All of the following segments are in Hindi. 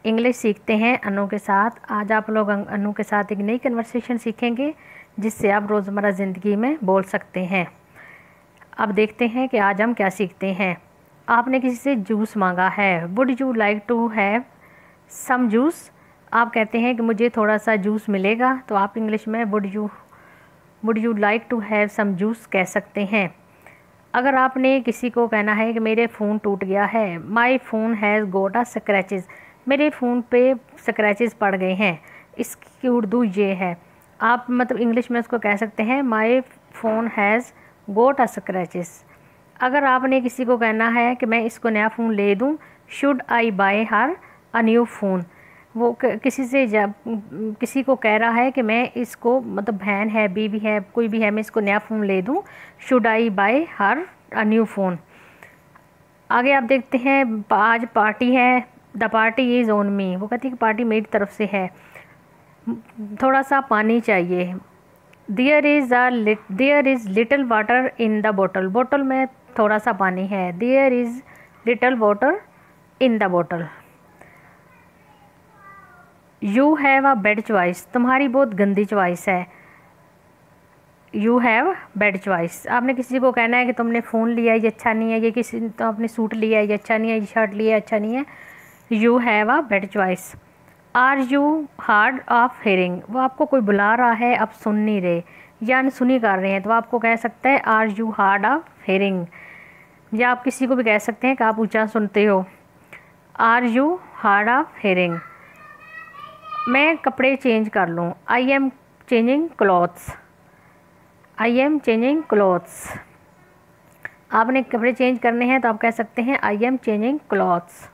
इंग्लिश सीखते हैं अनु के साथ। आज आप लोग अनु के साथ एक नई कन्वर्सेशन सीखेंगे जिससे आप रोज़मर्रा ज़िंदगी में बोल सकते हैं। अब देखते हैं कि आज हम क्या सीखते हैं। आपने किसी से जूस मांगा है, would you like to have some juice. आप कहते हैं कि मुझे थोड़ा सा जूस मिलेगा, तो आप इंग्लिश में would you like to have some juice कह सकते हैं। अगर आपने किसी को कहना है कि मेरे फ़ोन टूट गया है, my phone has got a scratches, मेरे फ़ोन पे स्क्रैचेस पड़ गए हैं, इसकी उर्दू ये है। आप मतलब इंग्लिश में उसको कह सकते हैं my phone has got a scratches. अगर आपने किसी को कहना है कि मैं इसको नया फ़ोन ले दूं, should I bye her a new phone. वो किसी से जब किसी को कह रहा है कि मैं इसको मतलब बहन है, बीवी है, कोई भी है, मैं इसको नया फ़ोन ले दूं, should I bye her a new phone. आगे आप देखते हैं, आज पार्टी है, the party is on me. वो कहती है कि पार्टी मेरी तरफ से है। थोड़ा सा पानी चाहिए, there is little water in the bottle. बोतल में थोड़ा सा पानी है, there is little water in the bottle. You have a bad choice, तुम्हारी बहुत गंदी चॉइस है। You have bad choice. आपने किसी को कहना है कि तुमने फ़ोन लिया है, ये अच्छा नहीं है, ये किसी तो आपने सूट लिया है, ये अच्छा नहीं है, ये शर्ट लिया है, अच्छा नहीं है। You have a bad choice. Are you hard of hearing, वो आपको कोई बुला रहा है, आप सुन नहीं रहे या अनसुनी कर रहे हैं, तो आपको कह सकता है are you hard of hearing. या आप किसी को भी कह सकते हैं कि आप ऊंचा सुनते हो, are you hard of hearing. मैं कपड़े चेंज कर लूँ, I am changing clothes, I am changing clothes. आपने कपड़े चेंज करने हैं तो आप कह सकते हैं आई am changing clothes.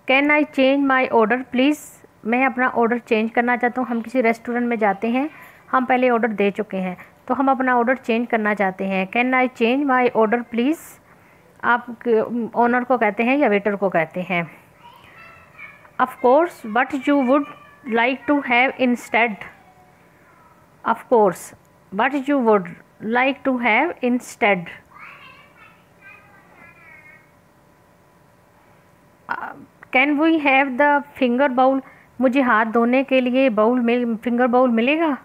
Can I change my order please, मैं अपना ऑर्डर चेंज करना चाहता हूँ। हम किसी रेस्टोरेंट में जाते हैं, हम पहले ऑर्डर दे चुके हैं, तो हम अपना ऑर्डर चेंज करना चाहते हैं। Can I change my order please, आप ओनर को कहते हैं या वेटर को कहते हैं। Of course but you would like to have instead, of course but you would like to have instead. Can we have the finger bowl, मुझे हाथ धोने के लिए फिंगर बाउल मिलेगा।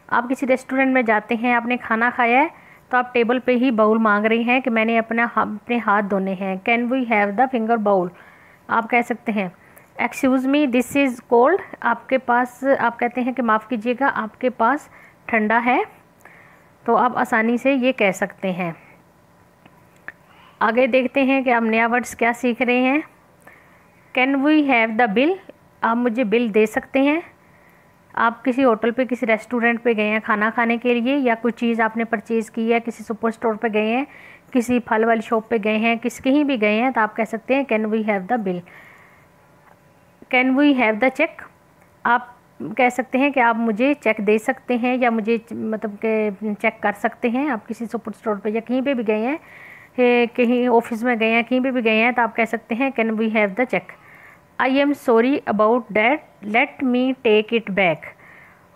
आप किसी रेस्टोरेंट में जाते हैं, आपने खाना खाया है, तो आप टेबल पे ही बाउल मांग रही हैं कि मैंने अपने हाथ धोने हैं। Can we have the finger bowl, आप कह सकते हैं। Excuse me this is cold, आपके पास, आप कहते हैं कि माफ़ कीजिएगा आपके पास ठंडा है, तो आप आसानी से ये कह सकते हैं। आगे देखते हैं कि आप नया वर्ड्स क्या सीख रहे हैं। Can we have the bill, आप मुझे बिल दे सकते हैं। आप किसी होटल पे, किसी रेस्टोरेंट पे गए हैं खाना खाने के लिए, या कोई चीज़ आपने परचेज़ की है, किसी सुपर स्टोर पे गए हैं, किसी फल वाली शॉप पे गए हैं, कहीं भी गए हैं, तो आप कह सकते हैं can we have the bill. Can we have the check, आप कह सकते हैं कि आप मुझे चेक दे सकते हैं या मुझे मतलब के चेक कर सकते हैं। आप किसी सुपर स्टोर पे या कहीं पे भी गए हैं, कहीं ऑफिस में गए हैं, कहीं पे भी गए हैं, तो आप कह सकते हैं can we have the check. I am sorry about that, let me take it back.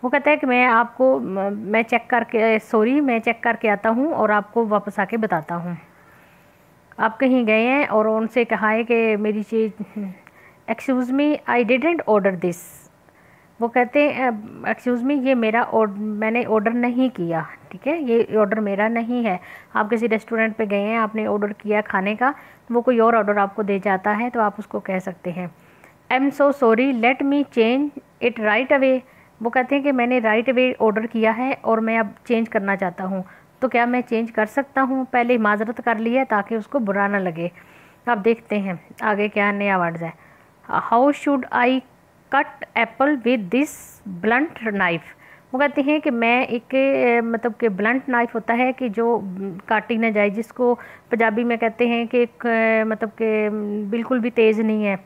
वो कहता है कि मैं चेक करके, सॉरी मैं चेक करके आता हूँ और आपको वापस आके बताता हूँ। आप कहीं गए हैं और उनसे कहा है कि मेरी चीज़, excuse me I didn't order this. वो कहते हैं एक्सक्यूज़ मी, ये मेरा मैंने ऑर्डर नहीं किया, ठीक है, ये ऑर्डर मेरा नहीं है। आप किसी रेस्टोरेंट पे गए हैं, आपने ऑर्डर किया खाने का, तो वो कोई और ऑर्डर आपको दे जाता है, तो आप उसको कह सकते हैं I am so sorry let me change it right away. वो कहते हैं कि मैंने राइट अवे ऑर्डर किया है और मैं अब चेंज करना चाहता हूँ, तो क्या मैं चेंज कर सकता हूँ। पहले माजरत कर लिया ताकि उसको बुरा ना लगे। अब देखते हैं आगे क्या नया वर्ड्स है। How should I cut Apple with this blunt knife. वो कहते हैं कि मैं एक मतलब कि ब्लंट नाइफ होता है कि जो काटी ना जाए, जिसको पंजाबी में कहते हैं कि मतलब कि बिल्कुल भी तेज़ नहीं है।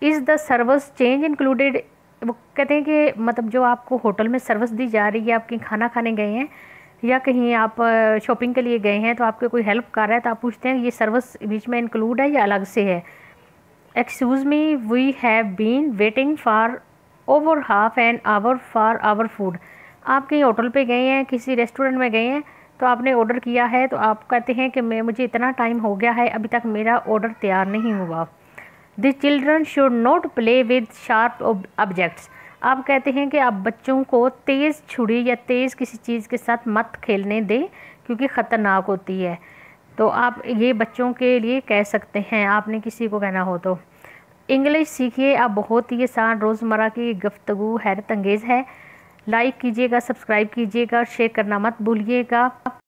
Is the service change included, वो कहते हैं कि मतलब जो आपको होटल में सर्विस दी जा रही है, आप कहीं खाना खाने गए हैं या कहीं आप शॉपिंग के लिए गए हैं, तो आपको कोई हेल्प कर रहा है, तो आप पूछते हैं ये सर्विस बीच में इंक्लूड है या अलग से है। Excuse me we have been waiting for over half an hour for our food. आप कहीं होटल पे गए हैं, किसी रेस्टोरेंट में गए हैं, तो आपने ऑर्डर किया है तो आप कहते हैं कि मुझे इतना टाइम हो गया है, अभी तक मेरा ऑर्डर तैयार नहीं हुआ। The children should not play with sharp objects. आप कहते हैं कि आप बच्चों को तेज़ छुरी या तेज़ किसी चीज़ के साथ मत खेलने दें क्योंकि ख़तरनाक होती है। तो आप ये बच्चों के लिए कह सकते हैं, आपने किसी को कहना हो तो। इंग्लिश सीखिए, आप बहुत ही आसान रोज़मर्रा की गुफ्तगू हैरत अंगेज़ है। लाइक कीजिएगा, सब्सक्राइब कीजिएगा, शेयर करना मत भूलिएगा।